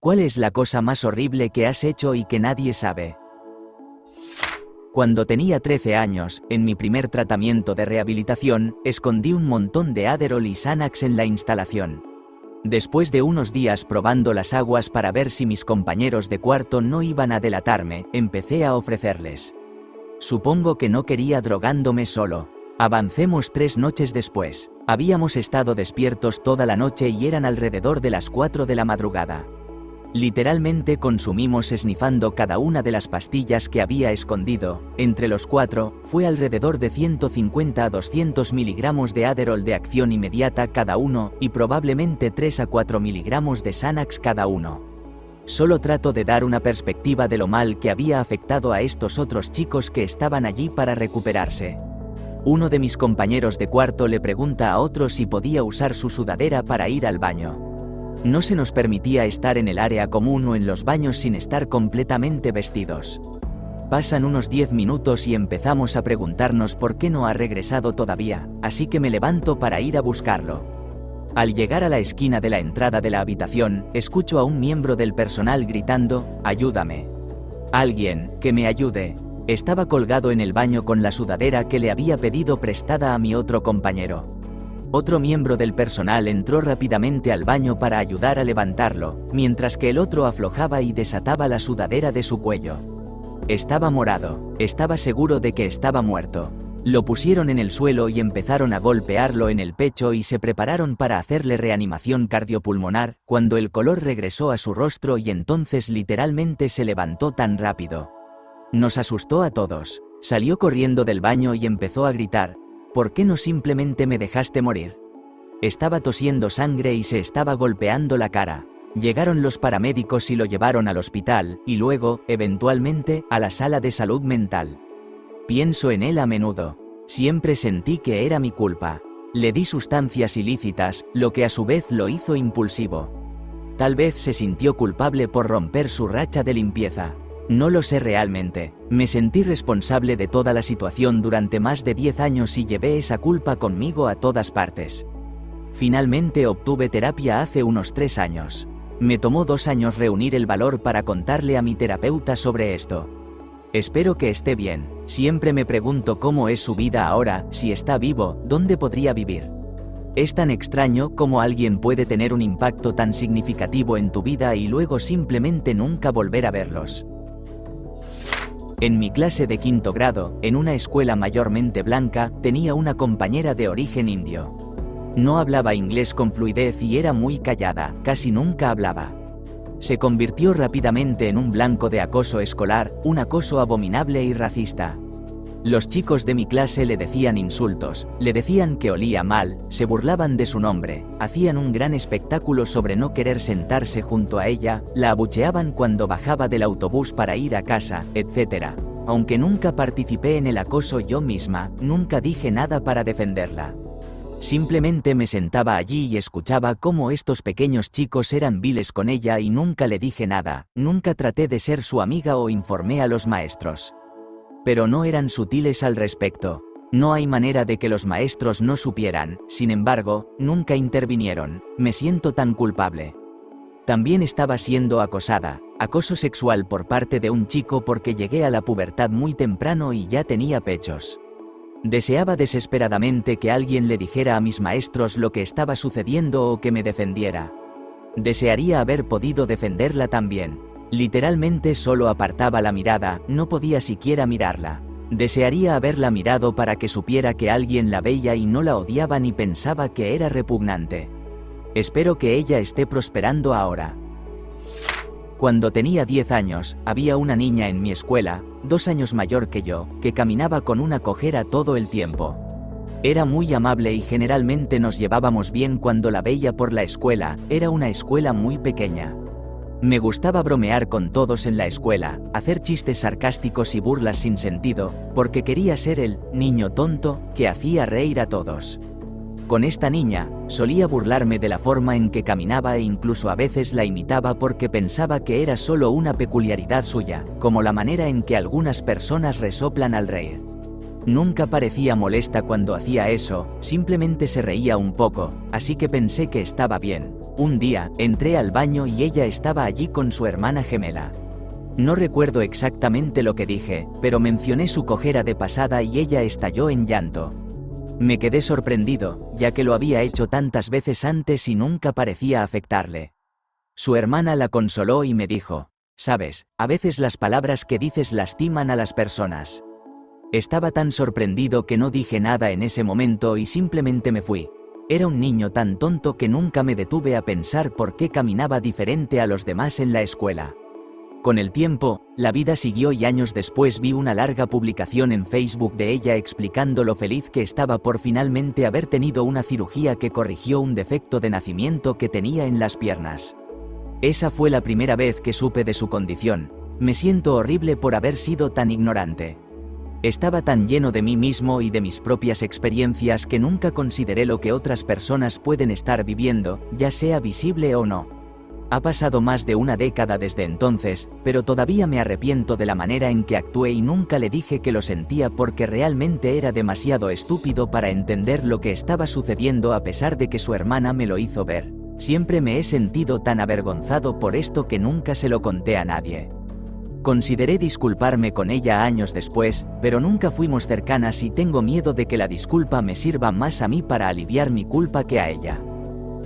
¿Cuál es la cosa más horrible que has hecho y que nadie sabe? Cuando tenía 13 años, en mi primer tratamiento de rehabilitación, escondí un montón de Adderall y Xanax en la instalación. Después de unos días probando las aguas para ver si mis compañeros de cuarto no iban a delatarme, empecé a ofrecerles. Supongo que no quería drogándome solo. Avancemos 3 noches después. Habíamos estado despiertos toda la noche y eran alrededor de las 4 de la madrugada. Literalmente consumimos esnifando cada una de las pastillas que había escondido. Entre los 4, fue alrededor de 150 a 200 miligramos de Adderall de acción inmediata cada uno, y probablemente 3 a 4 miligramos de Xanax cada uno. Solo trato de dar una perspectiva de lo mal que había afectado a estos otros chicos que estaban allí para recuperarse. Uno de mis compañeros de cuarto le pregunta a otro si podía usar su sudadera para ir al baño. No se nos permitía estar en el área común o en los baños sin estar completamente vestidos. Pasan unos 10 minutos y empezamos a preguntarnos por qué no ha regresado todavía, así que me levanto para ir a buscarlo. Al llegar a la esquina de la entrada de la habitación, escucho a un miembro del personal gritando: «¡Ayúdame! ¡Alguien, que me ayude!». Estaba colgado en el baño con la sudadera que le había pedido prestada a mi otro compañero. Otro miembro del personal entró rápidamente al baño para ayudar a levantarlo, mientras que el otro aflojaba y desataba la sudadera de su cuello. Estaba morado, estaba seguro de que estaba muerto. Lo pusieron en el suelo y empezaron a golpearlo en el pecho y se prepararon para hacerle reanimación cardiopulmonar, cuando el color regresó a su rostro y entonces literalmente se levantó tan rápido. Nos asustó a todos. Salió corriendo del baño y empezó a gritar: «¿Por qué no simplemente me dejaste morir?». Estaba tosiendo sangre y se estaba golpeando la cara. Llegaron los paramédicos y lo llevaron al hospital, y luego, eventualmente, a la sala de salud mental. Pienso en él a menudo. Siempre sentí que era mi culpa. Le di sustancias ilícitas, lo que a su vez lo hizo impulsivo. Tal vez se sintió culpable por romper su racha de limpieza. No lo sé realmente. Me sentí responsable de toda la situación durante más de 10 años y llevé esa culpa conmigo a todas partes. Finalmente obtuve terapia hace unos 3 años. Me tomó 2 años reunir el valor para contarle a mi terapeuta sobre esto. Espero que esté bien. Siempre me pregunto cómo es su vida ahora, si está vivo, dónde podría vivir. Es tan extraño cómo alguien puede tener un impacto tan significativo en tu vida y luego simplemente nunca volver a verlos. En mi clase de 5º grado, en una escuela mayormente blanca, tenía una compañera de origen indio. No hablaba inglés con fluidez y era muy callada, casi nunca hablaba. Se convirtió rápidamente en un blanco de acoso escolar, un acoso abominable y racista. Los chicos de mi clase le decían insultos, le decían que olía mal, se burlaban de su nombre, hacían un gran espectáculo sobre no querer sentarse junto a ella, la abucheaban cuando bajaba del autobús para ir a casa, etc. Aunque nunca participé en el acoso yo misma, nunca dije nada para defenderla. Simplemente me sentaba allí y escuchaba cómo estos pequeños chicos eran viles con ella y nunca le dije nada, nunca traté de ser su amiga o informé a los maestros. Pero no eran sutiles al respecto. No hay manera de que los maestros no supieran, sin embargo, nunca intervinieron. Me siento tan culpable. También estaba siendo acosada, acoso sexual por parte de un chico porque llegué a la pubertad muy temprano y ya tenía pechos. Deseaba desesperadamente que alguien le dijera a mis maestros lo que estaba sucediendo o que me defendiera. Desearía haber podido defenderla también. Literalmente solo apartaba la mirada, no podía siquiera mirarla. Desearía haberla mirado para que supiera que alguien la veía y no la odiaba ni pensaba que era repugnante. Espero que ella esté prosperando ahora. Cuando tenía 10 años, había una niña en mi escuela, 2 años mayor que yo, que caminaba con una cojera todo el tiempo. Era muy amable y generalmente nos llevábamos bien cuando la veía por la escuela, era una escuela muy pequeña. Me gustaba bromear con todos en la escuela, hacer chistes sarcásticos y burlas sin sentido, porque quería ser el niño tonto que hacía reír a todos. Con esta niña, solía burlarme de la forma en que caminaba e incluso a veces la imitaba porque pensaba que era solo una peculiaridad suya, como la manera en que algunas personas resoplan al reír. Nunca parecía molesta cuando hacía eso, simplemente se reía un poco, así que pensé que estaba bien. Un día, entré al baño y ella estaba allí con su hermana gemela. No recuerdo exactamente lo que dije, pero mencioné su cojera de pasada y ella estalló en llanto. Me quedé sorprendido, ya que lo había hecho tantas veces antes y nunca parecía afectarle. Su hermana la consoló y me dijo: «Sabes, a veces las palabras que dices lastiman a las personas». Estaba tan sorprendido que no dije nada en ese momento y simplemente me fui. Era un niño tan tonto que nunca me detuve a pensar por qué caminaba diferente a los demás en la escuela. Con el tiempo, la vida siguió y años después vi una larga publicación en Facebook de ella explicando lo feliz que estaba por finalmente haber tenido una cirugía que corrigió un defecto de nacimiento que tenía en las piernas. Esa fue la primera vez que supe de su condición. Me siento horrible por haber sido tan ignorante. Estaba tan lleno de mí mismo y de mis propias experiencias que nunca consideré lo que otras personas pueden estar viviendo, ya sea visible o no. Ha pasado más de una década desde entonces, pero todavía me arrepiento de la manera en que actué y nunca le dije que lo sentía porque realmente era demasiado estúpido para entender lo que estaba sucediendo a pesar de que su hermana me lo hizo ver. Siempre me he sentido tan avergonzado por esto que nunca se lo conté a nadie. Consideré disculparme con ella años después, pero nunca fuimos cercanas y tengo miedo de que la disculpa me sirva más a mí para aliviar mi culpa que a ella.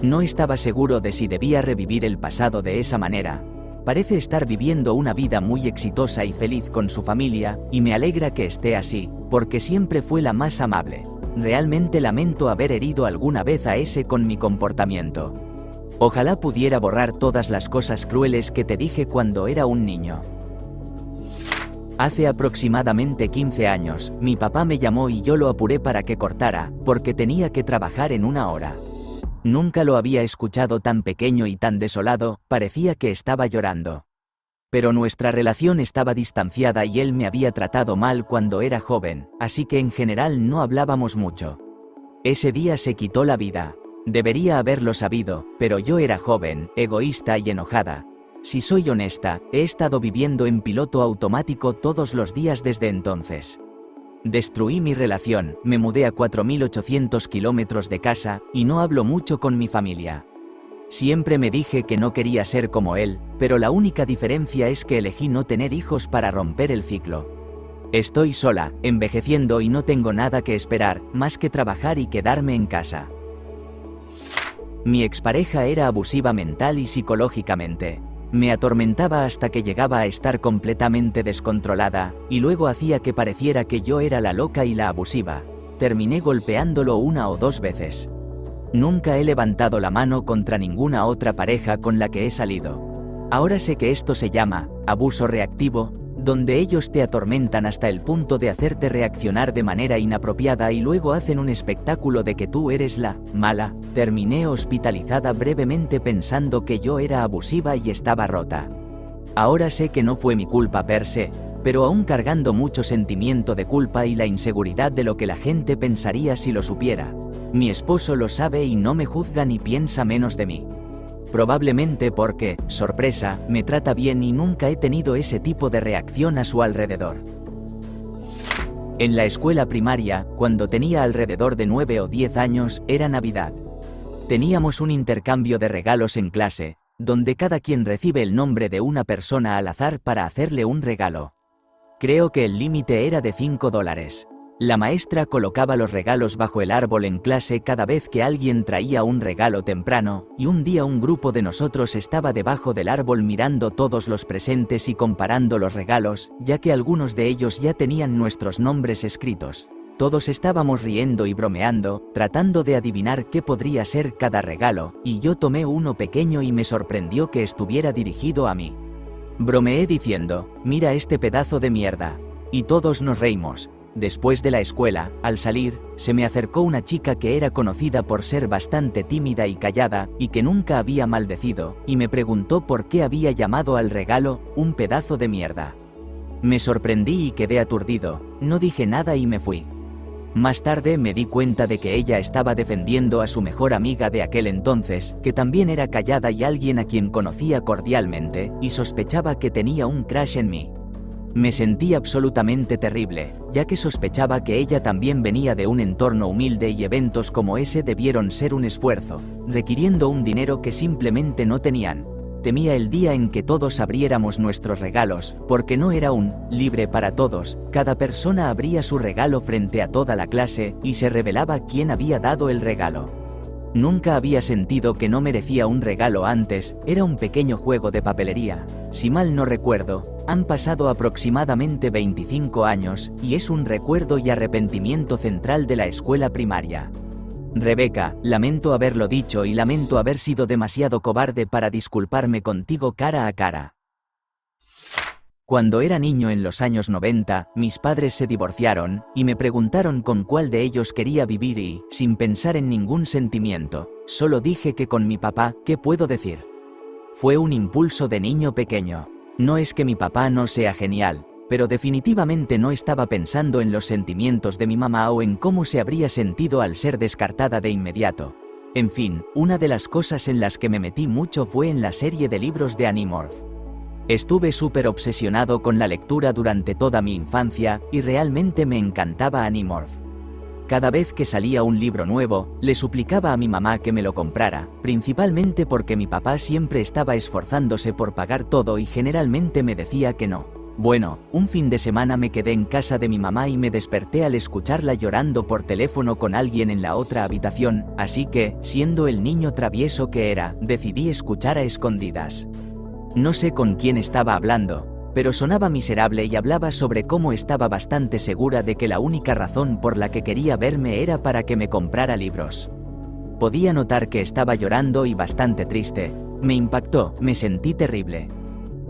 No estaba seguro de si debía revivir el pasado de esa manera. Parece estar viviendo una vida muy exitosa y feliz con su familia, y me alegra que esté así, porque siempre fue la más amable. Realmente lamento haber herido alguna vez a ese con mi comportamiento. Ojalá pudiera borrar todas las cosas crueles que te dije cuando era un niño. Hace aproximadamente 15 años, mi papá me llamó y yo lo apuré para que cortara, porque tenía que trabajar en una hora. Nunca lo había escuchado tan pequeño y tan desolado, parecía que estaba llorando. Pero nuestra relación estaba distanciada y él me había tratado mal cuando era joven, así que en general no hablábamos mucho. Ese día se quitó la vida. Debería haberlo sabido, pero yo era joven, egoísta y enojada. Si soy honesta, he estado viviendo en piloto automático todos los días desde entonces. Destruí mi relación, me mudé a 4.800 kilómetros de casa, y no hablo mucho con mi familia. Siempre me dije que no quería ser como él, pero la única diferencia es que elegí no tener hijos para romper el ciclo. Estoy sola, envejeciendo y no tengo nada que esperar, más que trabajar y quedarme en casa. Mi expareja era abusiva mental y psicológicamente. Me atormentaba hasta que llegaba a estar completamente descontrolada, y luego hacía que pareciera que yo era la loca y la abusiva. Terminé golpeándolo 1 o 2 veces. Nunca he levantado la mano contra ninguna otra pareja con la que he salido. Ahora sé que esto se llama abuso reactivo, donde ellos te atormentan hasta el punto de hacerte reaccionar de manera inapropiada y luego hacen un espectáculo de que tú eres la mala. Terminé hospitalizada brevemente pensando que yo era abusiva y estaba rota. Ahora sé que no fue mi culpa per se, pero aún cargando mucho sentimiento de culpa y la inseguridad de lo que la gente pensaría si lo supiera. Mi esposo lo sabe y no me juzga ni piensa menos de mí. Probablemente porque, sorpresa, me trata bien y nunca he tenido ese tipo de reacción a su alrededor. En la escuela primaria, cuando tenía alrededor de 9 o 10 años, era Navidad. Teníamos un intercambio de regalos en clase, donde cada quien recibe el nombre de una persona al azar para hacerle un regalo. Creo que el límite era de $5. La maestra colocaba los regalos bajo el árbol en clase cada vez que alguien traía un regalo temprano, y un día un grupo de nosotros estaba debajo del árbol mirando todos los presentes y comparando los regalos, ya que algunos de ellos ya tenían nuestros nombres escritos. Todos estábamos riendo y bromeando, tratando de adivinar qué podría ser cada regalo, y yo tomé uno pequeño y me sorprendió que estuviera dirigido a mí. Bromeé diciendo: «Mira este pedazo de mierda». Y todos nos reímos. Después de la escuela, al salir, se me acercó una chica que era conocida por ser bastante tímida y callada, y que nunca había maldecido, y me preguntó por qué había llamado al regalo un pedazo de mierda. Me sorprendí y quedé aturdido, no dije nada y me fui. Más tarde me di cuenta de que ella estaba defendiendo a su mejor amiga de aquel entonces, que también era callada y alguien a quien conocía cordialmente, y sospechaba que tenía un crush en mí. Me sentí absolutamente terrible, ya que sospechaba que ella también venía de un entorno humilde y eventos como ese debieron ser un esfuerzo, requiriendo un dinero que simplemente no tenían. Temía el día en que todos abriéramos nuestros regalos, porque no era un libre para todos, cada persona abría su regalo frente a toda la clase y se revelaba quién había dado el regalo. Nunca había sentido que no merecía un regalo antes, era un pequeño juego de papelería. Si mal no recuerdo, han pasado aproximadamente 25 años, y es un recuerdo y arrepentimiento central de la escuela primaria. Rebeca, lamento haberlo dicho y lamento haber sido demasiado cobarde para disculparme contigo cara a cara. Cuando era niño en los años 90, mis padres se divorciaron, y me preguntaron con cuál de ellos quería vivir y, sin pensar en ningún sentimiento, solo dije que con mi papá. ¿Qué puedo decir? Fue un impulso de niño pequeño. No es que mi papá no sea genial, pero definitivamente no estaba pensando en los sentimientos de mi mamá o en cómo se habría sentido al ser descartada de inmediato. En fin, una de las cosas en las que me metí mucho fue en la serie de libros de Animorph. Estuve súper obsesionado con la lectura durante toda mi infancia, y realmente me encantaba Animorph. Cada vez que salía un libro nuevo, le suplicaba a mi mamá que me lo comprara, principalmente porque mi papá siempre estaba esforzándose por pagar todo y generalmente me decía que no. Bueno, un fin de semana me quedé en casa de mi mamá y me desperté al escucharla llorando por teléfono con alguien en la otra habitación, así que, siendo el niño travieso que era, decidí escuchar a escondidas. No sé con quién estaba hablando, pero sonaba miserable y hablaba sobre cómo estaba bastante segura de que la única razón por la que quería verme era para que me comprara libros. Podía notar que estaba llorando y bastante triste. Me impactó, me sentí terrible.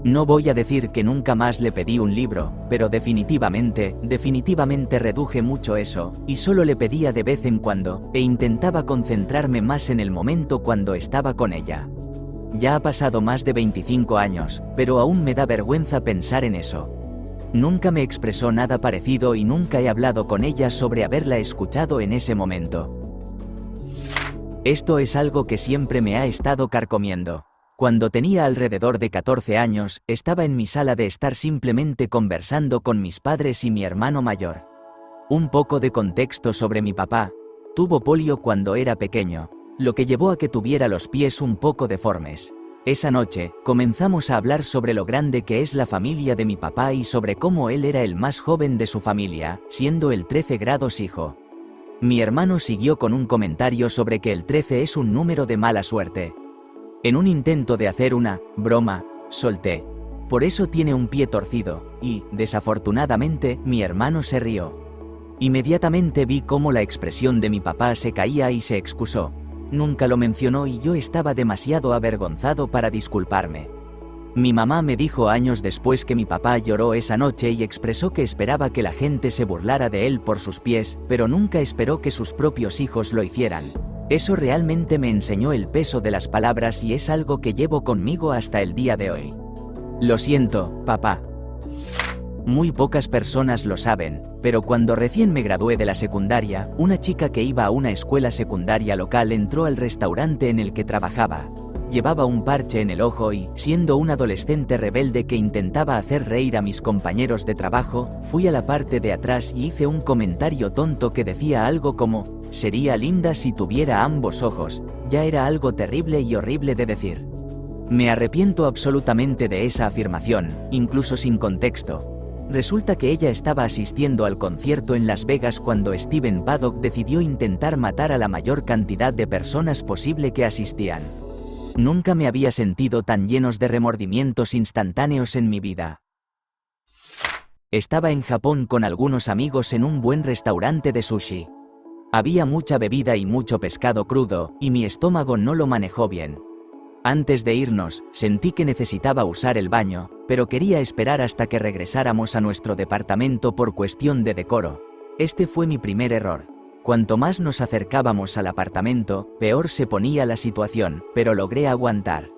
No voy a decir que nunca más le pedí un libro, pero definitivamente reduje mucho eso, y solo le pedía de vez en cuando, e intentaba concentrarme más en el momento cuando estaba con ella. Ya ha pasado más de 25 años, pero aún me da vergüenza pensar en eso. Nunca me expresó nada parecido y nunca he hablado con ella sobre haberla escuchado en ese momento. Esto es algo que siempre me ha estado carcomiendo. Cuando tenía alrededor de 14 años, estaba en mi sala de estar simplemente conversando con mis padres y mi hermano mayor. Un poco de contexto sobre mi papá. Tuvo polio cuando era pequeño, lo que llevó a que tuviera los pies un poco deformes. Esa noche, comenzamos a hablar sobre lo grande que es la familia de mi papá y sobre cómo él era el más joven de su familia, siendo el 13 grados hijo. Mi hermano siguió con un comentario sobre que el 13 es un número de mala suerte. En un intento de hacer una broma, solté: por eso tiene un pie torcido, y, desafortunadamente, mi hermano se rió. Inmediatamente vi cómo la expresión de mi papá se caía y se excusó. Nunca lo mencionó y yo estaba demasiado avergonzado para disculparme. Mi mamá me dijo años después que mi papá lloró esa noche y expresó que esperaba que la gente se burlara de él por sus pies, pero nunca esperó que sus propios hijos lo hicieran. Eso realmente me enseñó el peso de las palabras y es algo que llevo conmigo hasta el día de hoy. Lo siento, papá. Muy pocas personas lo saben, pero cuando recién me gradué de la secundaria, una chica que iba a una escuela secundaria local entró al restaurante en el que trabajaba. Llevaba un parche en el ojo y, siendo un adolescente rebelde que intentaba hacer reír a mis compañeros de trabajo, fui a la parte de atrás y hice un comentario tonto que decía algo como: sería linda si tuviera ambos ojos. Ya era algo terrible y horrible de decir. Me arrepiento absolutamente de esa afirmación, incluso sin contexto. Resulta que ella estaba asistiendo al concierto en Las Vegas cuando Steven Paddock decidió intentar matar a la mayor cantidad de personas posible que asistían. Nunca me había sentido tan llenos de remordimientos instantáneos en mi vida. Estaba en Japón con algunos amigos en un buen restaurante de sushi. Había mucha bebida y mucho pescado crudo, y mi estómago no lo manejó bien. Antes de irnos, sentí que necesitaba usar el baño, pero quería esperar hasta que regresáramos a nuestro departamento por cuestión de decoro. Este fue mi primer error. Cuanto más nos acercábamos al apartamento, peor se ponía la situación, pero logré aguantar.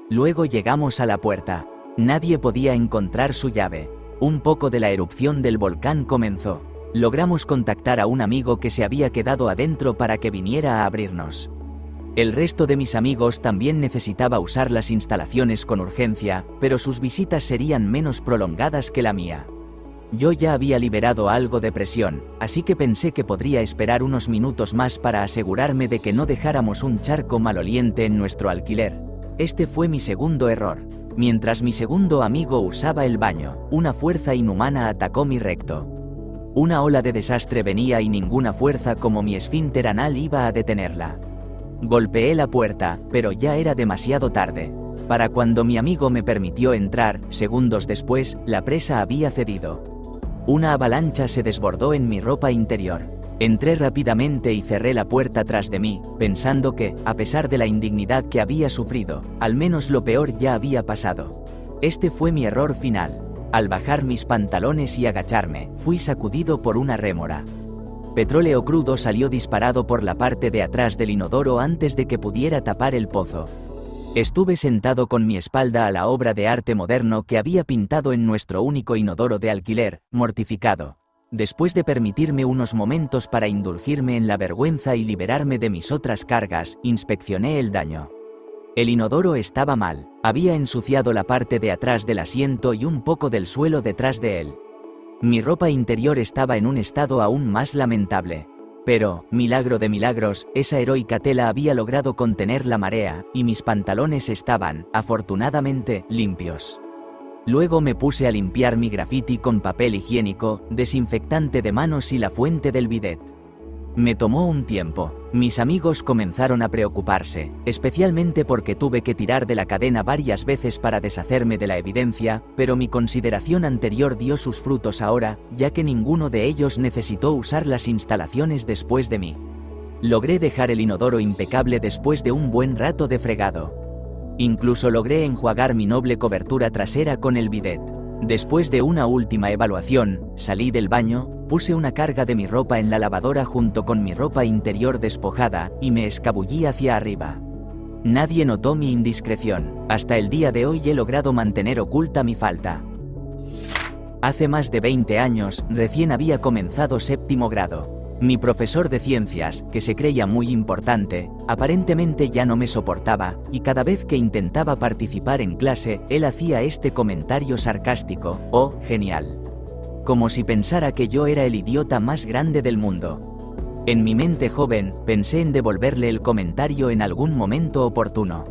Luego llegamos a la puerta. Nadie podía encontrar su llave. Un poco de la erupción del volcán comenzó. Logramos contactar a un amigo que se había quedado adentro para que viniera a abrirnos. El resto de mis amigos también necesitaba usar las instalaciones con urgencia, pero sus visitas serían menos prolongadas que la mía. Yo ya había liberado algo de presión, así que pensé que podría esperar unos minutos más para asegurarme de que no dejáramos un charco maloliente en nuestro alquiler. Este fue mi segundo error. Mientras mi segundo amigo usaba el baño, una fuerza inhumana atacó mi recto. Una ola de desastre venía y ninguna fuerza como mi esfínter anal iba a detenerla. Golpeé la puerta, pero ya era demasiado tarde. Para cuando mi amigo me permitió entrar, segundos después, la presa había cedido. Una avalancha se desbordó en mi ropa interior. Entré rápidamente y cerré la puerta tras de mí, pensando que, a pesar de la indignidad que había sufrido, al menos lo peor ya había pasado. Este fue mi error final. Al bajar mis pantalones y agacharme, fui sacudido por una rémora. Petróleo crudo salió disparado por la parte de atrás del inodoro antes de que pudiera tapar el pozo. Estuve sentado con mi espalda a la obra de arte moderno que había pintado en nuestro único inodoro de alquiler, mortificado. Después de permitirme unos momentos para indulgirme en la vergüenza y liberarme de mis otras cargas, inspeccioné el daño. El inodoro estaba mal, había ensuciado la parte de atrás del asiento y un poco del suelo detrás de él. Mi ropa interior estaba en un estado aún más lamentable. Pero, milagro de milagros, esa heroica tela había logrado contener la marea, y mis pantalones estaban, afortunadamente, limpios. Luego me puse a limpiar mi graffiti con papel higiénico, desinfectante de manos y la fuente del bidet. Me tomó un tiempo. Mis amigos comenzaron a preocuparse, especialmente porque tuve que tirar de la cadena varias veces para deshacerme de la evidencia, pero mi consideración anterior dio sus frutos ahora, ya que ninguno de ellos necesitó usar las instalaciones después de mí. Logré dejar el inodoro impecable después de un buen rato de fregado. Incluso logré enjuagar mi noble cobertura trasera con el bidet. Después de una última evaluación, salí del baño, puse una carga de mi ropa en la lavadora junto con mi ropa interior despojada, y me escabullí hacia arriba. Nadie notó mi indiscreción. Hasta el día de hoy he logrado mantener oculta mi falta. Hace más de 20 años, recién había comenzado séptimo grado. Mi profesor de ciencias, que se creía muy importante, aparentemente ya no me soportaba, y cada vez que intentaba participar en clase, él hacía este comentario sarcástico: «Oh, genial». Como si pensara que yo era el idiota más grande del mundo. En mi mente joven, pensé en devolverle el comentario en algún momento oportuno.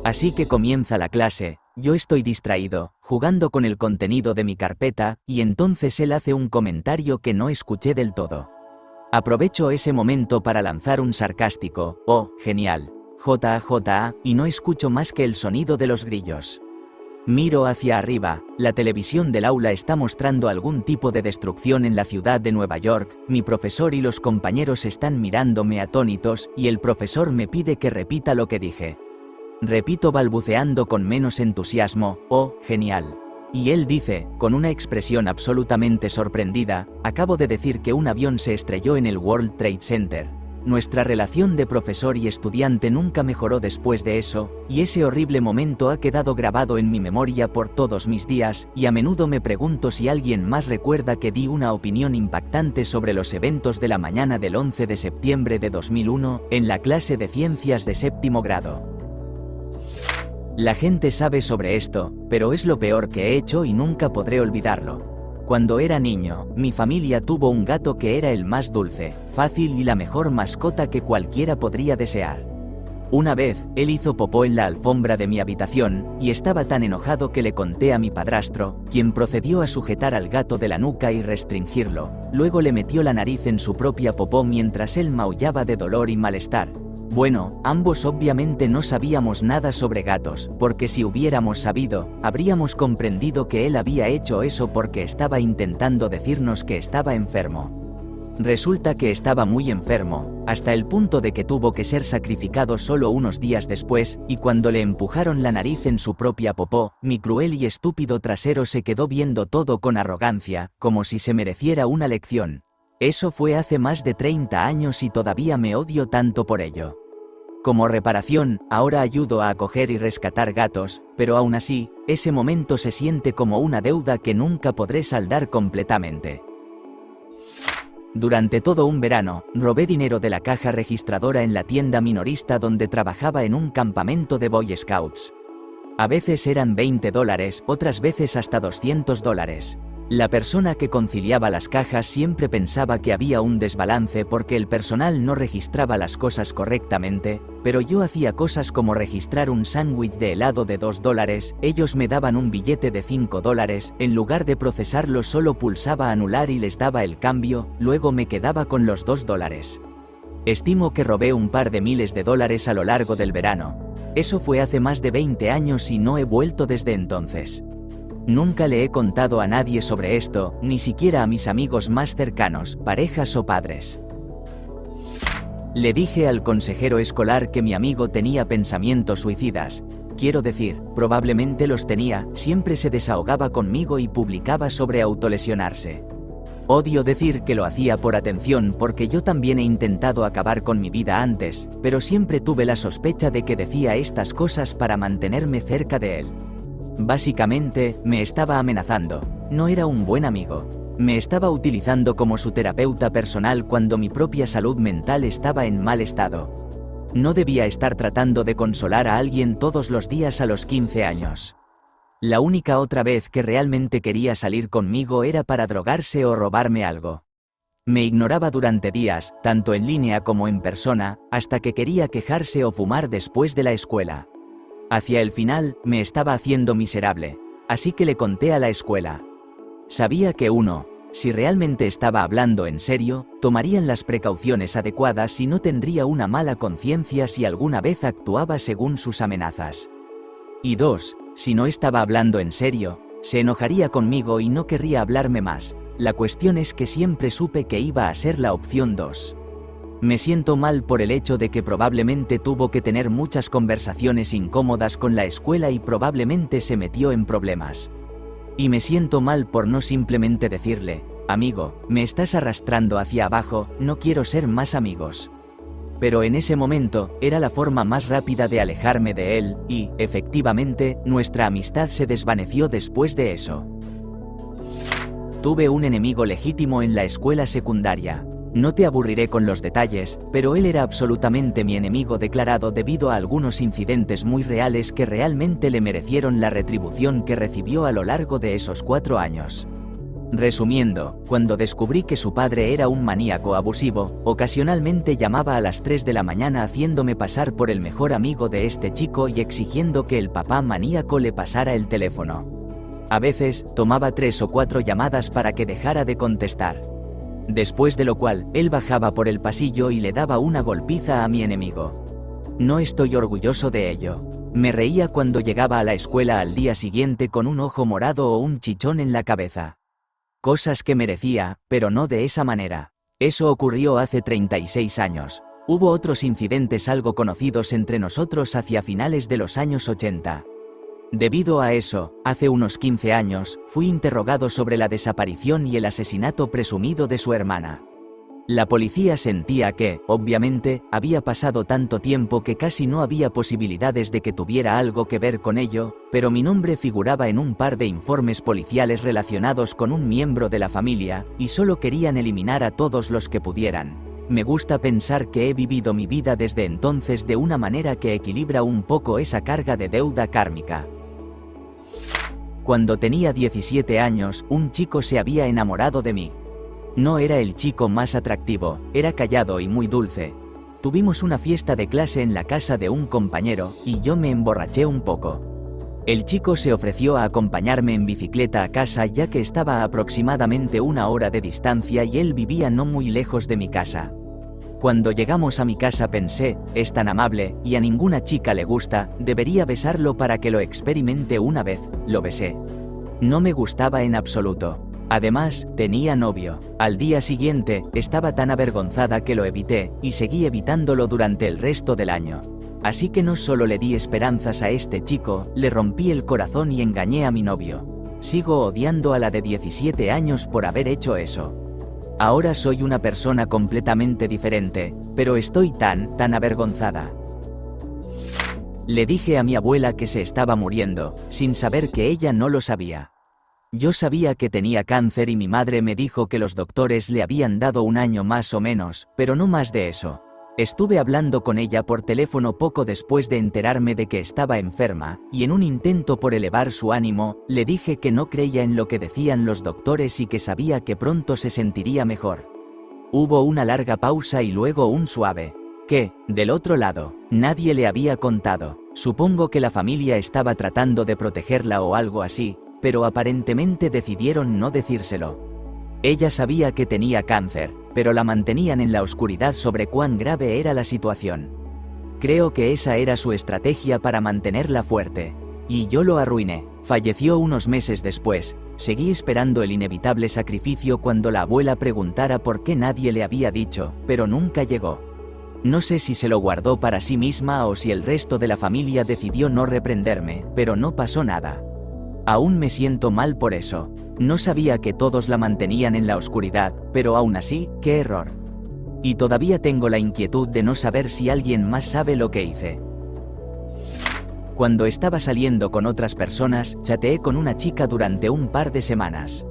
Así que comienza la clase, yo estoy distraído, jugando con el contenido de mi carpeta, y entonces él hace un comentario que no escuché del todo. Aprovecho ese momento para lanzar un sarcástico: «Oh, genial. JA, y no escucho más que el sonido de los grillos. Miro hacia arriba, la televisión del aula está mostrando algún tipo de destrucción en la ciudad de Nueva York, mi profesor y los compañeros están mirándome atónitos, y el profesor me pide que repita lo que dije. Repito balbuceando con menos entusiasmo: «Oh, genial». Y él dice, con una expresión absolutamente sorprendida: «Acabo de decir que un avión se estrelló en el World Trade Center». Nuestra relación de profesor y estudiante nunca mejoró después de eso, y ese horrible momento ha quedado grabado en mi memoria por todos mis días, y a menudo me pregunto si alguien más recuerda que di una opinión impactante sobre los eventos de la mañana del 11 de septiembre de 2001, en la clase de ciencias de séptimo grado. La gente sabe sobre esto, pero es lo peor que he hecho y nunca podré olvidarlo. Cuando era niño, mi familia tuvo un gato que era el más dulce, fácil y la mejor mascota que cualquiera podría desear. Una vez, él hizo popó en la alfombra de mi habitación, y estaba tan enojado que le conté a mi padrastro, quien procedió a sujetar al gato de la nuca y restringirlo. Luego le metió la nariz en su propia popó mientras él maullaba de dolor y malestar. Bueno, ambos obviamente no sabíamos nada sobre gatos, porque si hubiéramos sabido, habríamos comprendido que él había hecho eso porque estaba intentando decirnos que estaba enfermo. Resulta que estaba muy enfermo, hasta el punto de que tuvo que ser sacrificado solo unos días después, y cuando le empujaron la nariz en su propia popó, mi cruel y estúpido trasero se quedó viendo todo con arrogancia, como si se mereciera una lección. Eso fue hace más de 30 años y todavía me odio tanto por ello. Como reparación, ahora ayudo a acoger y rescatar gatos, pero aún así, ese momento se siente como una deuda que nunca podré saldar completamente. Durante todo un verano, robé dinero de la caja registradora en la tienda minorista donde trabajaba en un campamento de Boy Scouts. A veces eran $20, otras veces hasta $200. La persona que conciliaba las cajas siempre pensaba que había un desbalance porque el personal no registraba las cosas correctamente, pero yo hacía cosas como registrar un sándwich de helado de $2, ellos me daban un billete de $5, en lugar de procesarlo solo pulsaba anular y les daba el cambio, luego me quedaba con los $2. Estimo que robé un par de miles de dólares a lo largo del verano. Eso fue hace más de 20 años y no he vuelto desde entonces. Nunca le he contado a nadie sobre esto, ni siquiera a mis amigos más cercanos, parejas o padres. Le dije al consejero escolar que mi amigo tenía pensamientos suicidas. Quiero decir, probablemente los tenía, siempre se desahogaba conmigo y publicaba sobre autolesionarse. Odio decir que lo hacía por atención porque yo también he intentado acabar con mi vida antes, pero siempre tuve la sospecha de que decía estas cosas para mantenerme cerca de él. Básicamente, me estaba amenazando. No era un buen amigo. Me estaba utilizando como su terapeuta personal cuando mi propia salud mental estaba en mal estado. No debía estar tratando de consolar a alguien todos los días a los 15 años. La única otra vez que realmente quería salir conmigo era para drogarse o robarme algo. Me ignoraba durante días, tanto en línea como en persona, hasta que quería quejarse o fumar después de la escuela. Hacia el final, me estaba haciendo miserable, así que le conté a la escuela. Sabía que si realmente estaba hablando en serio, tomarían las precauciones adecuadas y no tendría una mala conciencia si alguna vez actuaba según sus amenazas. Y 2, si no estaba hablando en serio, se enojaría conmigo y no querría hablarme más. La cuestión es que siempre supe que iba a ser la opción 2. Me siento mal por el hecho de que probablemente tuvo que tener muchas conversaciones incómodas con la escuela y probablemente se metió en problemas. Y me siento mal por no simplemente decirle, amigo, me estás arrastrando hacia abajo, no quiero ser más amigos. Pero en ese momento, era la forma más rápida de alejarme de él, y, efectivamente, nuestra amistad se desvaneció después de eso. Tuve un enemigo legítimo en la escuela secundaria. No te aburriré con los detalles, pero él era absolutamente mi enemigo declarado debido a algunos incidentes muy reales que realmente le merecieron la retribución que recibió a lo largo de esos 4 años. Resumiendo, cuando descubrí que su padre era un maníaco abusivo, ocasionalmente llamaba a las 3 de la mañana haciéndome pasar por el mejor amigo de este chico y exigiendo que el papá maníaco le pasara el teléfono. A veces, tomaba 3 o 4 llamadas para que dejara de contestar. Después de lo cual, él bajaba por el pasillo y le daba una golpiza a mi enemigo. No estoy orgulloso de ello. Me reía cuando llegaba a la escuela al día siguiente con un ojo morado o un chichón en la cabeza. Cosas que merecía, pero no de esa manera. Eso ocurrió hace 36 años. Hubo otros incidentes algo conocidos entre nosotros hacia finales de los años 80. Debido a eso, hace unos 15 años, fui interrogado sobre la desaparición y el asesinato presumido de su hermana. La policía sentía que, obviamente, había pasado tanto tiempo que casi no había posibilidades de que tuviera algo que ver con ello, pero mi nombre figuraba en un par de informes policiales relacionados con un miembro de la familia, y solo querían eliminar a todos los que pudieran. Me gusta pensar que he vivido mi vida desde entonces de una manera que equilibra un poco esa carga de deuda kármica. Cuando tenía 17 años, un chico se había enamorado de mí. No era el chico más atractivo, era callado y muy dulce. Tuvimos una fiesta de clase en la casa de un compañero, y yo me emborraché un poco. El chico se ofreció a acompañarme en bicicleta a casa ya que estaba a aproximadamente 1 hora de distancia y él vivía no muy lejos de mi casa. Cuando llegamos a mi casa pensé, es tan amable, y a ninguna chica le gusta, debería besarlo para que lo experimente una vez. Lo besé. No me gustaba en absoluto. Además, tenía novio. Al día siguiente, estaba tan avergonzada que lo evité, y seguí evitándolo durante el resto del año. Así que no solo le di esperanzas a este chico, le rompí el corazón y engañé a mi novio. Sigo odiando a la de 17 años por haber hecho eso. Ahora soy una persona completamente diferente, pero estoy tan avergonzada. Le dije a mi abuela que se estaba muriendo, sin saber que ella no lo sabía. Yo sabía que tenía cáncer y mi madre me dijo que los doctores le habían dado un año más o menos, pero no más de eso. Estuve hablando con ella por teléfono poco después de enterarme de que estaba enferma, y en un intento por elevar su ánimo, le dije que no creía en lo que decían los doctores y que sabía que pronto se sentiría mejor. Hubo una larga pausa y luego un suave «¿Qué?». Del otro lado, nadie le había contado. Supongo que la familia estaba tratando de protegerla o algo así, pero aparentemente decidieron no decírselo. Ella sabía que tenía cáncer, pero la mantenían en la oscuridad sobre cuán grave era la situación. Creo que esa era su estrategia para mantenerla fuerte. Y yo lo arruiné. Falleció unos meses después. Seguí esperando el inevitable sacrificio cuando la abuela preguntara por qué nadie le había dicho, pero nunca llegó. No sé si se lo guardó para sí misma o si el resto de la familia decidió no reprenderme, pero no pasó nada. Aún me siento mal por eso. No sabía que todos la mantenían en la oscuridad, pero aún así, qué error. Y todavía tengo la inquietud de no saber si alguien más sabe lo que hice. Cuando estaba saliendo con otras personas, chateé con una chica durante un par de semanas.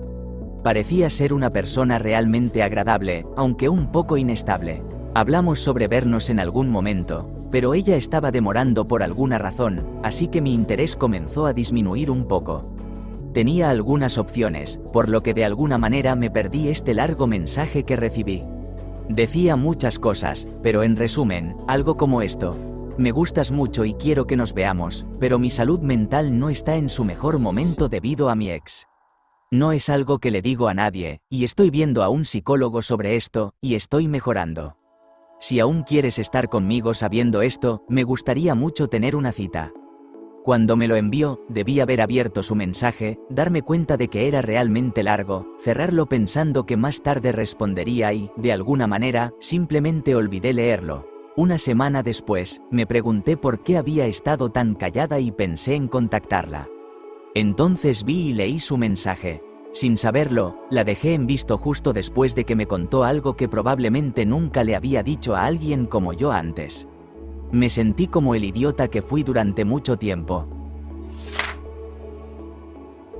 Parecía ser una persona realmente agradable, aunque un poco inestable. Hablamos sobre vernos en algún momento, pero ella estaba demorando por alguna razón, así que mi interés comenzó a disminuir un poco. Tenía algunas opciones, por lo que de alguna manera me perdí este largo mensaje que recibí. Decía muchas cosas, pero en resumen, algo como esto: me gustas mucho y quiero que nos veamos, pero mi salud mental no está en su mejor momento debido a mi ex. No es algo que le digo a nadie, y estoy viendo a un psicólogo sobre esto, y estoy mejorando. Si aún quieres estar conmigo sabiendo esto, me gustaría mucho tener una cita. Cuando me lo envió, debí haber abierto su mensaje, darme cuenta de que era realmente largo, cerrarlo pensando que más tarde respondería y, de alguna manera, simplemente olvidé leerlo. Una semana después, me pregunté por qué había estado tan callada y pensé en contactarla. Entonces vi y leí su mensaje. Sin saberlo, la dejé en visto justo después de que me contó algo que probablemente nunca le había dicho a alguien como yo antes. Me sentí como el idiota que fui durante mucho tiempo.